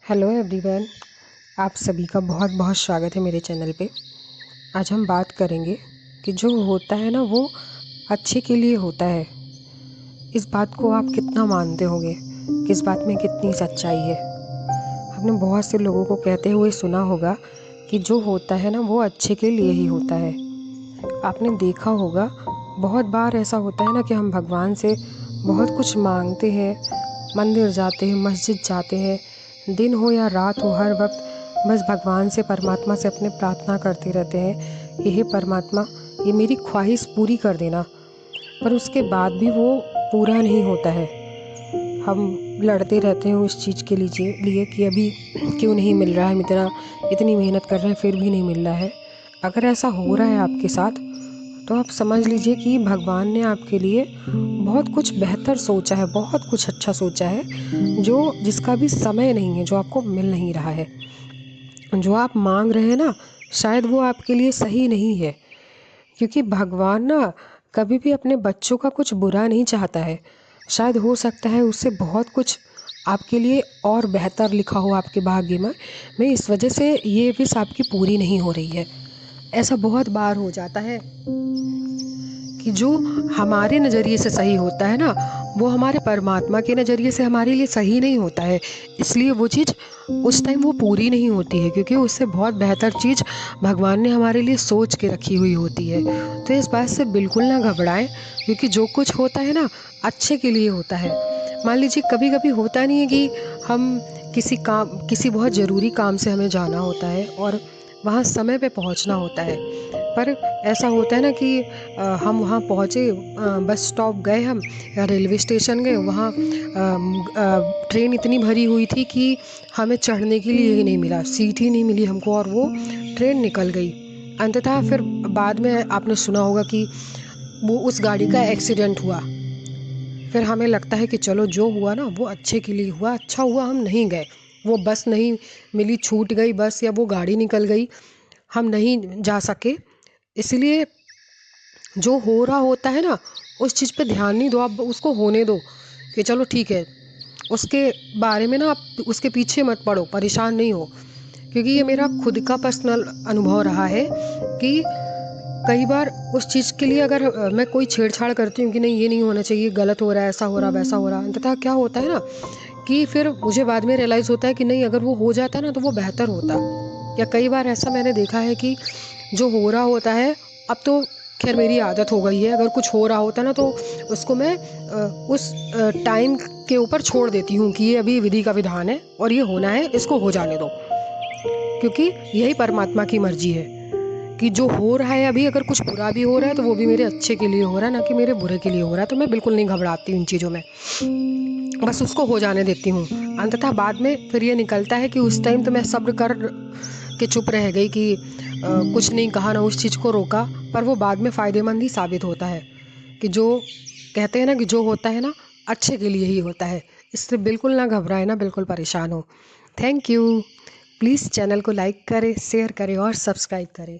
Hello everyone, आप सभी का बहुत बहुत स्वागत है मेरे चैनल पे। आज हम बात करेंगे कि जो होता है ना वो अच्छे के लिए होता है। इस बात को आप कितना मानते होंगे कि इस बात में कितनी सच्चाई है। हमने बहुत से लोगों को कहते हुए सुना होगा कि जो होता है ना वो अच्छे के लिए ही होता है। आपने देखा होगा बहुत बार ऐसा होता है ना कि हम भगवान से बहुत कुछ मांगते हैं, मंदिर जाते हैं, मस्जिद जाते हैं, दिन हो या रात हो, हर वक्त बस भगवान से, परमात्मा से अपने प्रार्थना करते रहते हैं कि हे परमात्मा, ये मेरी ख्वाहिश पूरी कर देना। पर उसके बाद भी वो पूरा नहीं होता है। हम लड़ते रहते हैं उस चीज़ के लिए कि अभी क्यों नहीं मिल रहा है, हम इतनी मेहनत कर रहे हैं फिर भी नहीं मिल रहा है। अगर ऐसा हो रहा है आपके साथ तो आप समझ लीजिए कि भगवान ने आपके लिए बहुत कुछ बेहतर सोचा है, बहुत कुछ अच्छा सोचा है, जो जिसका भी समय नहीं है, जो आपको मिल नहीं रहा है। जो आप मांग रहे हैं ना, शायद वो आपके लिए सही नहीं है, क्योंकि भगवान ना कभी भी अपने बच्चों का कुछ बुरा नहीं चाहता है। शायद हो सकता है उससे बहुत कुछ आपके लिए और बेहतर लिखा हो आपके भाग्य में इस वजह से ये विश आपकी पूरी नहीं हो रही है। ऐसा बहुत बार हो जाता है कि जो हमारे नज़रिए से सही होता है ना, वो हमारे परमात्मा के नज़रिए से हमारे लिए सही नहीं होता है। इसलिए वो चीज़ उस टाइम वो पूरी नहीं होती है, क्योंकि उससे बहुत बेहतर चीज़ भगवान ने हमारे लिए सोच के रखी हुई होती है। तो इस बात से बिल्कुल ना घबराएं, क्योंकि जो कुछ होता है ना अच्छे के लिए होता है। मान लीजिए कभी कभी होता नहीं है कि हम किसी बहुत ज़रूरी काम से हमें जाना होता है और वहाँ समय पे पहुँचना होता है। पर ऐसा होता है ना कि हम वहाँ पहुँचे, बस स्टॉप गए हम या रेलवे स्टेशन गए, वहाँ ट्रेन इतनी भरी हुई थी कि हमें चढ़ने के लिए ही नहीं मिला, सीट ही नहीं मिली हमको, और वो ट्रेन निकल गई। अंततः फिर बाद में आपने सुना होगा कि वो उस गाड़ी का एक्सीडेंट हुआ। फिर हमें लगता है कि चलो जो हुआ ना वो अच्छे के लिए हुआ, अच्छा हुआ हम नहीं गए, वो बस नहीं मिली, छूट गई बस, या वो गाड़ी निकल गई, हम नहीं जा सके। इसलिए जो हो रहा होता है ना उस चीज़ पे ध्यान नहीं दो, आप उसको होने दो कि चलो ठीक है। उसके बारे में ना आप उसके पीछे मत पड़ो, परेशान नहीं हो, क्योंकि ये मेरा खुद का पर्सनल अनुभव रहा है कि कई बार उस चीज़ के लिए अगर मैं कोई छेड़छाड़ करती हूँ कि नहीं ये नहीं होना चाहिए, गलत हो रहा है, ऐसा हो रहा वैसा हो रहा, अंततः क्या होता है ना कि फिर मुझे बाद में रियलाइज़ होता है कि नहीं, अगर वो हो जाता ना तो वो बेहतर होता। या कई बार ऐसा मैंने देखा है कि जो हो रहा होता है, अब तो खैर मेरी आदत हो गई है, अगर कुछ हो रहा होता ना तो उसको मैं उस टाइम के ऊपर छोड़ देती हूँ कि ये अभी विधि का विधान है और ये होना है, इसको हो जाने दो, क्योंकि यही परमात्मा की मर्जी है कि जो हो रहा है अभी, अगर कुछ बुरा भी हो रहा है तो वो भी मेरे अच्छे के लिए हो रहा है, ना कि मेरे बुरे के लिए हो रहा है। तो मैं बिल्कुल नहीं घबराती उन चीज़ों में, बस उसको हो जाने देती हूँ। अंततः बाद में फिर ये निकलता है कि उस टाइम तो मैं सब्र कर के चुप रह गई कि कुछ नहीं कहा, ना उस चीज़ को रोका, पर वो बाद में फ़ायदेमंद ही साबित होता है कि जो कहते हैं ना कि जो होता है ना अच्छे के लिए ही होता है। इससे बिल्कुल ना घबराए, ना बिल्कुल परेशान हो। Thank you. प्लीज़ चैनल को लाइक करें, शेयर करें और सब्सक्राइब करें।